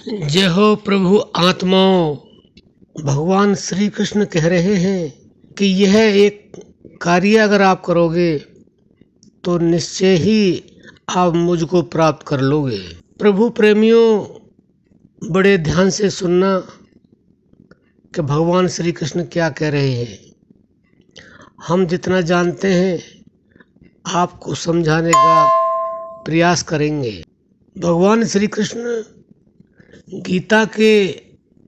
जय हो प्रभु आत्माओं। भगवान श्री कृष्ण कह रहे हैं कि यह एक कार्य अगर आप करोगे तो निश्चय ही आप मुझको प्राप्त कर लोगे। प्रभु प्रेमियों, बड़े ध्यान से सुनना कि भगवान श्री कृष्ण क्या कह रहे हैं। हम जितना जानते हैं आपको समझाने का प्रयास करेंगे। भगवान श्री कृष्ण गीता के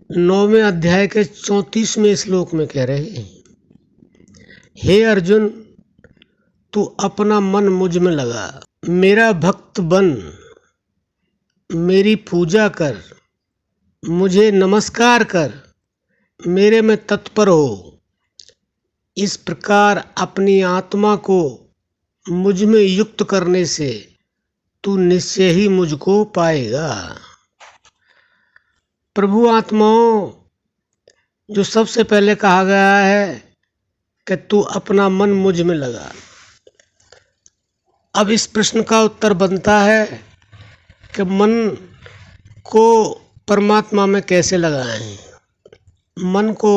9वें अध्याय के 34वें श्लोक में कह रहे हैं, हे अर्जुन, तू अपना मन मुझ में लगा, मेरा भक्त बन, मेरी पूजा कर, मुझे नमस्कार कर, मेरे में तत्पर हो। इस प्रकार अपनी आत्मा को मुझ में युक्त करने से तू निश्चय ही मुझको पाएगा। प्रभु आत्माओं, जो सबसे पहले कहा गया है कि तू अपना मन मुझ में लगा। अब इस प्रश्न का उत्तर बनता है कि मन को परमात्मा में कैसे लगाएं। मन को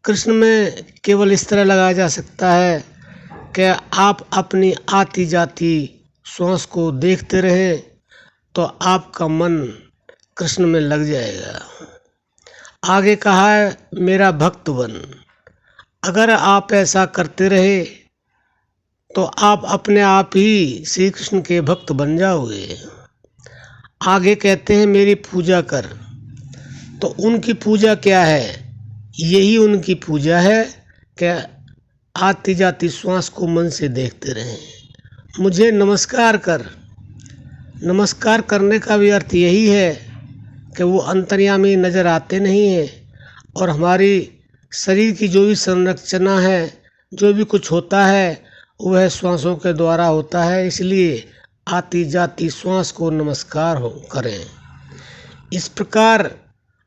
कृष्ण में केवल इस तरह लगाया जा सकता है कि आप अपनी आती जाती श्वास को देखते रहें तो आपका मन कृष्ण में लग जाएगा। आगे कहा है, मेरा भक्त बन। अगर आप ऐसा करते रहे तो आप अपने आप ही श्री कृष्ण के भक्त बन जाओगे। आगे कहते हैं, मेरी पूजा कर। तो उनकी पूजा क्या है? यही उनकी पूजा है कि आती जाती श्वास को मन से देखते रहें। मुझे नमस्कार कर। नमस्कार करने का भी अर्थ यही है कि वो अंतर्यामी नज़र आते नहीं हैं और हमारी शरीर की जो भी संरचना है, जो भी कुछ होता है, वह श्वासों के द्वारा होता है। इसलिए आती जाती श्वास को नमस्कार हो करें। इस प्रकार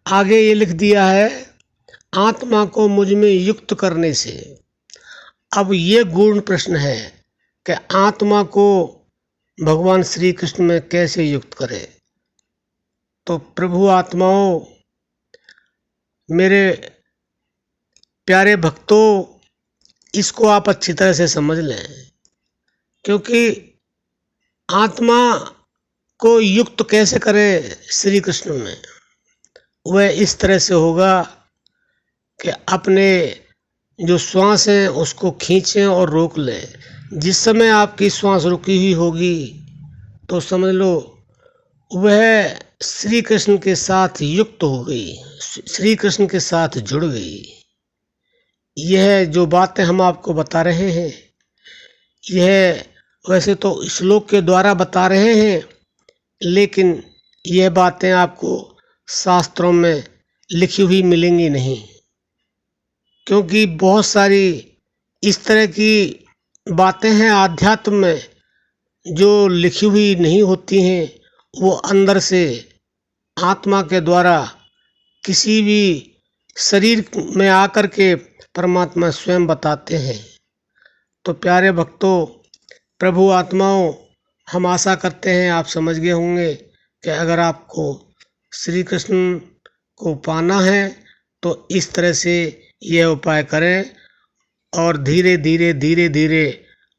आगे ये लिख दिया है, आत्मा को मुझ में युक्त करने से। अब ये गूढ़ प्रश्न है कि आत्मा को भगवान श्री कृष्ण में कैसे युक्त करें। तो प्रभु आत्माओं, मेरे प्यारे भक्तों, इसको आप अच्छी तरह से समझ लें, क्योंकि आत्मा को युक्त कैसे करें श्री कृष्ण में। वह इस तरह से होगा कि अपने जो श्वास है उसको खींचें और रोक लें। जिस समय आपकी श्वास रुकी हुई होगी तो समझ लो वह श्री कृष्ण के साथ युक्त हो गई, श्री कृष्ण के साथ जुड़ गई। यह जो बातें हम आपको बता रहे हैं, यह वैसे तो श्लोक के द्वारा बता रहे हैं, लेकिन यह बातें आपको शास्त्रों में लिखी हुई मिलेंगी नहीं, क्योंकि बहुत सारी इस तरह की बातें हैं आध्यात्म में जो लिखी हुई नहीं होती हैं। वो अंदर से आत्मा के द्वारा किसी भी शरीर में आकर के परमात्मा स्वयं बताते हैं। तो प्यारे भक्तों, प्रभु आत्माओं, हम आशा करते हैं आप समझ गए होंगे कि अगर आपको श्री कृष्ण को पाना है तो इस तरह से यह उपाय करें और धीरे धीरे धीरे धीरे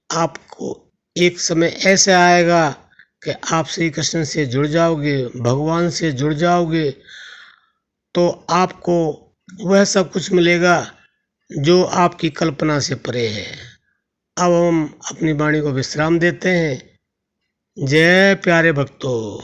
आपको एक समय ऐसे आएगा कि आप श्री कृष्ण से जुड़ जाओगे, भगवान से जुड़ जाओगे, तो आपको वह सब कुछ मिलेगा जो आपकी कल्पना से परे है। अब हम अपनी वाणी को विश्राम देते हैं। जय प्यारे भक्तों।